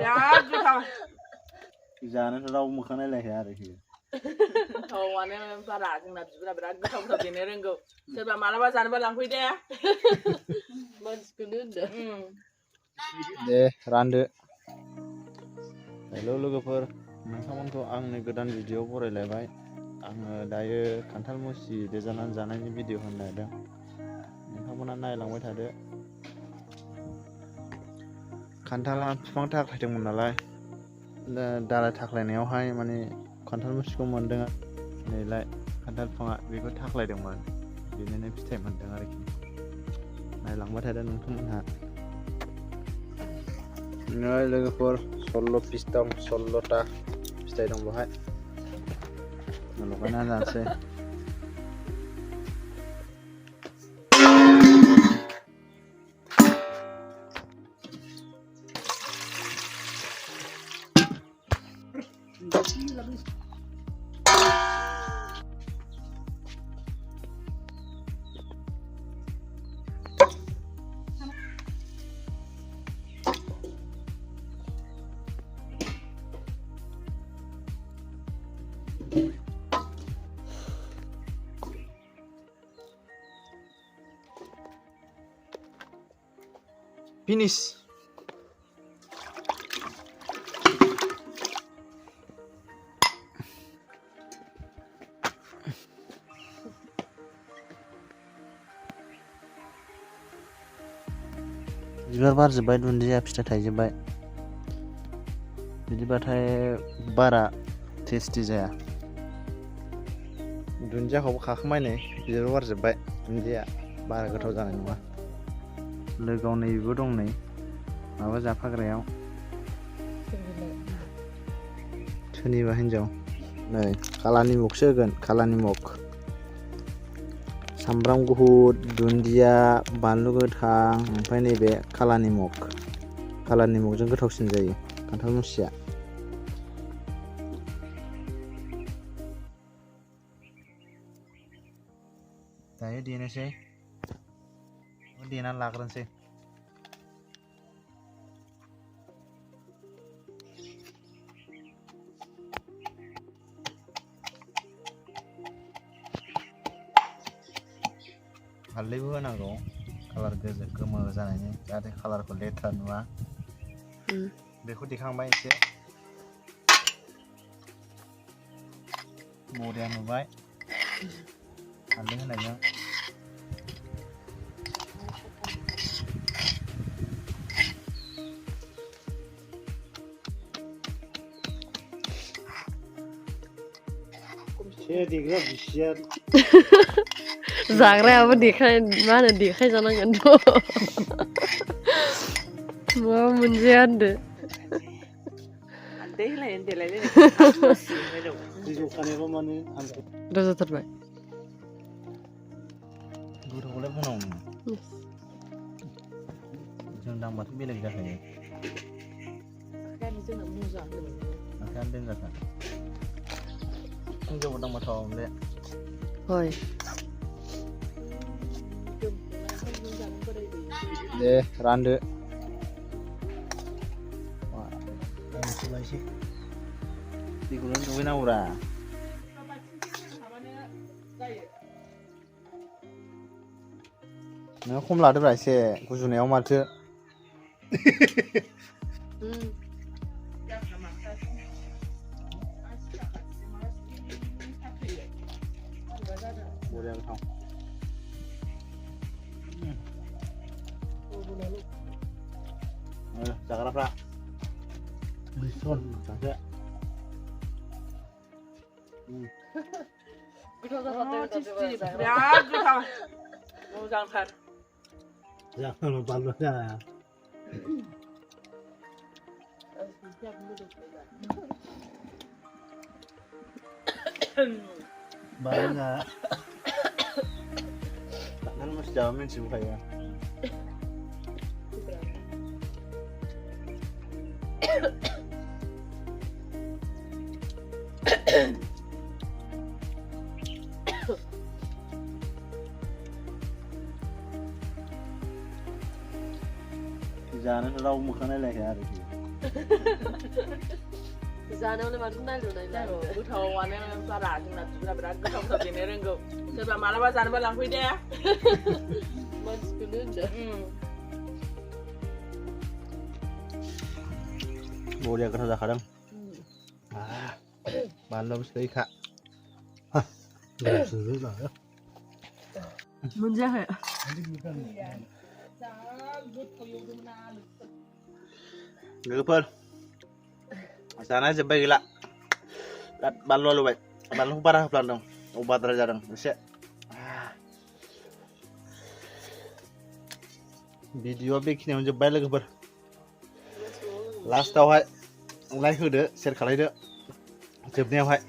बिराद गोथाव जानोथ' राव मोखां नायलायखाया आरोखि गोथावानो बारा जोंना बिबुरा बिराद गोथाव गोथाव देनो रोंगौ सोरबा मालाबा जानोबा लांफै दे मानसिखौनो होनदो दे रानदो हेल' लोगोफोर नोंथांमोनखौ आंनि गोदान भिडिअ बरायलायबाय आङो दायो खान्थाल मुसि देजानानै जानायनि भिडिअ होनो नागिरदों नोंथांमोना नायलांबाय थादो खान्थाला बिफां थाखायदोंमोन नालाय दालाय थाख्लायनायावहाय माने खान्थाल मुसिखौ मोनदों नैलाय खान्थाल बिफाङा बेखौ थाख्लायदोंमोन बिनिनो फिथाइ मोनदों आरोखि नायलांबाय थादो नोंथांमोनहा नै लोगोफोर 16 पिस दं 16टा फिथाइ दं बेवहाय लगायना जानोसै Finish. बिबार बारजोब्बाय दुन्दिया फिथाइ थाइजोब्बाय बिदिबाथाय बारा टेस्टि जाया दुन्दियाखौबो खाखांबाय नै बिबार बारजोब्बाय दुन्दिया बारा गोथाव जानाय नङा लोगोआव नैबो दं नै माबा जाफाग्रायाव सोरनिबा हिन्जाव नै कालानि मगसो होगोन कालानि मग सामब्राम गुफुर दुन्दिया बानलु गोथां ओमफ्राय नैबे कालानि मगजों गोथावसिन जायो खान्थाल मुसिया दायो देनोसै देनानै लाग्रोनोसै हालदैबो होनांगौ कालार गोमो जानायनि जाहाथे कालारखौ लेथ्रा नुवा बेखौ देखांबाय एसे बरिया नुबाय हालदै होनायजों जाग्रायाबो देखाय मा होनो देखाय जानांगोनथ' मा मोनजाया होनदो रज'थारबाय गोथावखौलाय बुंनांगौ जों दांबाथ' बेलेग जाखायो आखायानो दोनजाथार हिन्जावबो दांबाथाव बे हय दे रानदो दैखौनो दुगैनांगौरा नोङो खम लादोब्रा एसे गुजुनायाव माथो बरिया गोथाव जाग्राफ्रा जादो बिराद गोथाव मोजांथार जानो बानलु जाया बानलु जाया खान्थाल मुसि जाबा मिन्थिबोखायो जानोथ' रावबो मोखां नायलायखाया आरोखि जानायावलाय माथो नायलुनाय जायो गोथावानो बारा जोंना बिबुरा बिराद गोथाव देनो रोंगौ सोरबा मालाबा जानोबा लांफै दे मानसिखौनो होनदो बरिया गोथाव जाखादों बानलुआबो सोयखा मोनजायाखै लोगोफोर जानाया जोब्बाय गैला बिराद बानलुआ लुबाय बानलुखौ बारा होफ्लांदों अभारद्राय जादों एसे भिडिअआ बेखिनियावनो जोब्बाय लोगोफोर लास्टावहाय लाइक होदो शेयार खालायदो जोबनायावहाय